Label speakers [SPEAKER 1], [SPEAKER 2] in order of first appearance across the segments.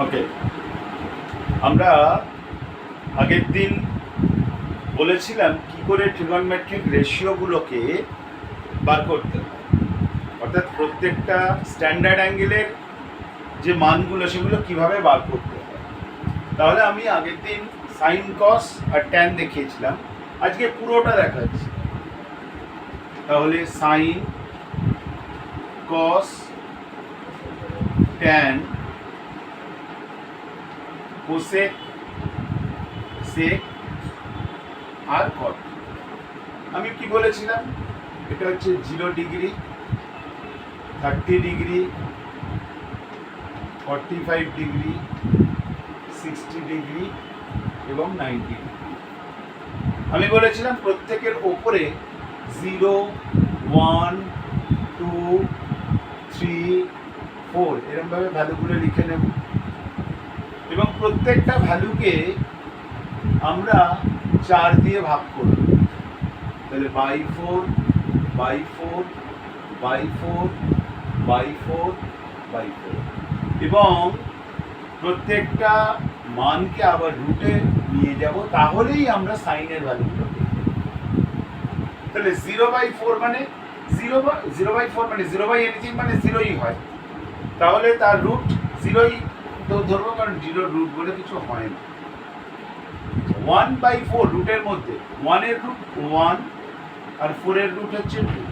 [SPEAKER 1] ওকে, আমরা আগের দিন বলেছিলাম কি করে ট্রিগনমেট্রিক রেশিওগুলোকে বার করতে হয়, অর্থাৎ প্রত্যেকটা স্ট্যান্ডার্ড অ্যাঙ্গেলের যে মানগুলো সেগুলো কিভাবে বার করতে হয়। তাহলে আমি আগের দিন সাইন কস আর ট্যান দেখিয়েছিলাম, আজকে পুরোটা দেখাচ্ছি। তাহলে sine cos tan cosec sec আর কট। আমি কি বলেছিলাম, এটা হচ্ছে 0 ডিগ্রি, 30 ডিগ্রি, 45 ডিগ্রি, 60 ডিগ্রি এবং 90 ডিগ্রি। আমি বলেছিলাম প্রত্যেকের ওপরে 0, 1, 2, 3, 4 এরকমভাবে ভ্যালুগুলো লিখে নেব এবং প্রত্যেকটা ভ্যালুকে আমরা 4 দিয়ে ভাগ করব। তাহলে by 4, by 4, by 4, by 4, by 4 এবং প্রত্যেকটা মানকে আবার রুটে নিয়ে যাব, তাহলেই আমরা সাইনের ভ্যালুগুলো পেয়ে যাব। তাহলে 0/4 মানে 0/4 মানে 0/anything মানে 0ই হয়, তাহলে তার রুট 0ই তো ধরবো, কারণ 0 রুট বলে কিছু হয় না। 1/4 রুটের মধ্যে 1 এর রুট 1 আর 4 এর রুট হচ্ছে 2।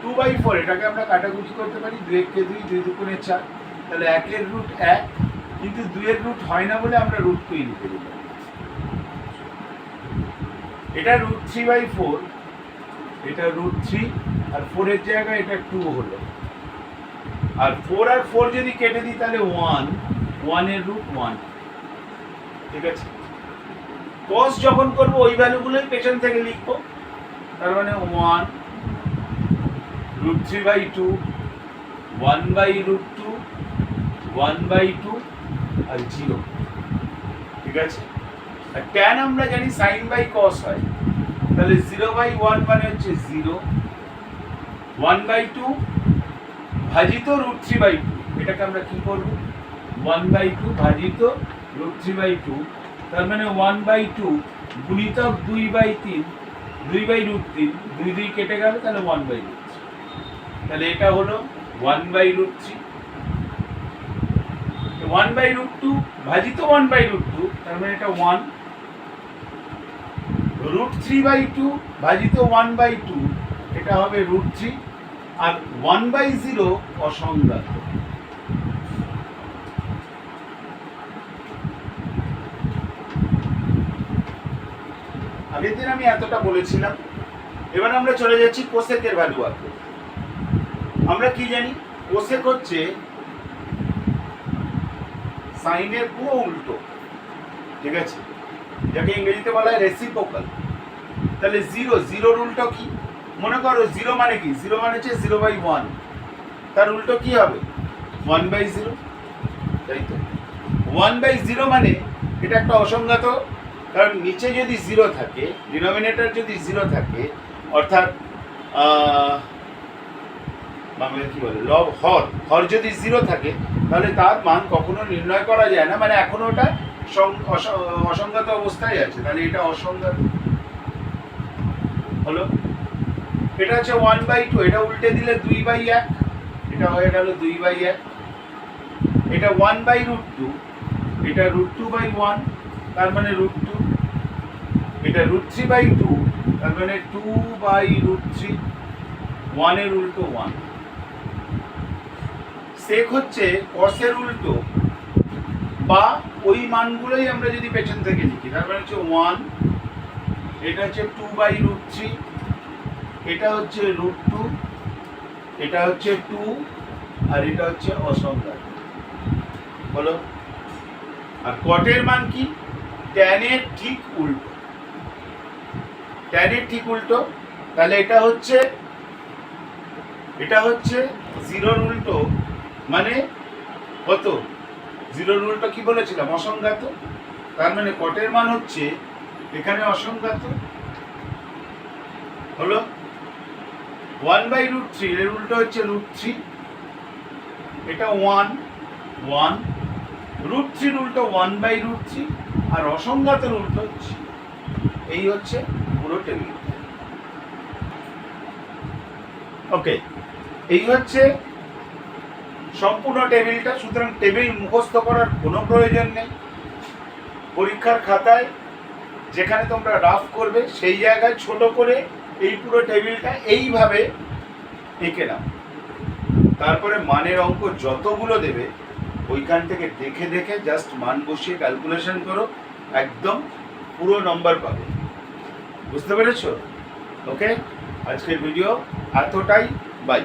[SPEAKER 1] 2/4 এটাকে আমরা কাটাকুটি করতে পারি, 2 কে 2, 2 দুগুণে 4, তাহলে 1 এর রুট 1, কিন্তু 2 এর রুট হয় না বলে আমরা রুট 2 লিখে দিলাম। এটা রুট 3/4, এটা রুট 3 আর 4 এর জায়গায় এটা 2 হলো, আর 4 আর 4 যদি কেটে দিই তাহলে 1 এর রুট 1। ঠিক আছে, cos যখন করব ওই ভ্যালুগুলোই পেছন থেকে লিখবো, তার মানে 1 √3/2, 1/√2, 1/2 আর 0। ঠিক আছে, আর tan আমরা জানি sin বাই cos হয়, তাহলে 0/1 মানে হচ্ছে 0, 1/2 ভাজিত √3/2, এটাকে আমরা কি করব, 1/2 ভাজিত √3/2, তার মানে 1/2 গুণিতক 2/3, 2/√3, 2 2 কেটে গেল, তাহলে 1/√3। তাহলে এটা হলো 1/√3, 1/√2 ভাজিত 1/√2, তার মানে এটা 1, √3/2 ভাজিত 1/2, এটা হবে √3, আর 1/0 অসংজ্ঞাত। আগের দিন আমি এতটা বলেছিলাম। এবার আমরা চলে যাচ্ছি কোসেকের ভ্যালু আঁকতে। আমরা কি জানি, কোসেক হচ্ছে সাইনের পুরো উল্টো। ঠিক আছে, যাকে ইংরেজিতে বলা হয় রেসিপ্রোকাল। তাহলে 0 উল্টো কি? মনে করো 0 মানে কি, 0 মানে হচ্ছে 0/1, তার উল্টো কি হবে 1/0, তাই তো। 1/0 মানে এটা একটা অসংজ্ঞাত, কারণ নিচে যদি 0 থাকে, ডিনোমিনেটর যদি 0 থাকে, অর্থাৎ বাংলায় কি বলে, হর যদি 0 থাকে, তাহলে তার মান কখনো নির্ণয় করা যায় না, মানে এখনো ওটা অসংজ্ঞাত অবস্থায় আছে, তাহলে এটা অসংজ্ঞাত হলো। এটা হচ্ছে 1/2, এটা উল্টে দিলে 2/1, এটা হয়ে গেল 2/1। এটা 1/√2, এটা √2/1, তার মানে √2। এটা √3/2, তার মানে 2/√3, 1 এর উল্টো 1। সেক হচ্ছে কসের উল্টো, বা ওই মানগুলোই আমরা যদি পেছন থেকে লিখি, তার মানে হচ্ছে 1, এটা হচ্ছে 2/√3, এটা হচ্ছে √2, এটা হচ্ছে 2, আর এটা হচ্ছে অসংজ্ঞাত হলো। আর কটের মান কি, ট্যানের ঠিক উল্টো, ট্যানের ঠিক উল্টো। তাহলে এটা হচ্ছে 0 উল্টো, মানে কত, 0 উল্টো কি বলেছিলাম, অসংজ্ঞাত। তার মানে কটের মান হচ্ছে এখানে অসংজ্ঞাত হলো। 1/√3 এর উল্টো হচ্ছে √3, এটা 1, ওয়ান, √3 উল্টো 1/√3, আর অসংখ্যাতের উল্টো হচ্ছে এই হচ্ছে পুরো টেবিল। ওকে, এই হচ্ছে সম্পূর্ণ টেবিলটা। সুতরাং টেবিল মুখস্থ করার কোনো প্রয়োজন নেই। পরীক্ষার খাতায় যেখানে তোমরা রাফ করবে সেই জায়গায় ছোট করে এই পুরো টেবিলটা এইভাবে এঁকে নাও। তারপরে মানের অঙ্ক যতগুলো দেবে ওইখান থেকে দেখে দেখে জাস্ট মান বসিয়ে ক্যালকুলেশন করো, একদম পুরো নম্বর পাবে। বুঝতে পেরেছো? ওকে, আজকের ভিডিও এতটাই। বাই।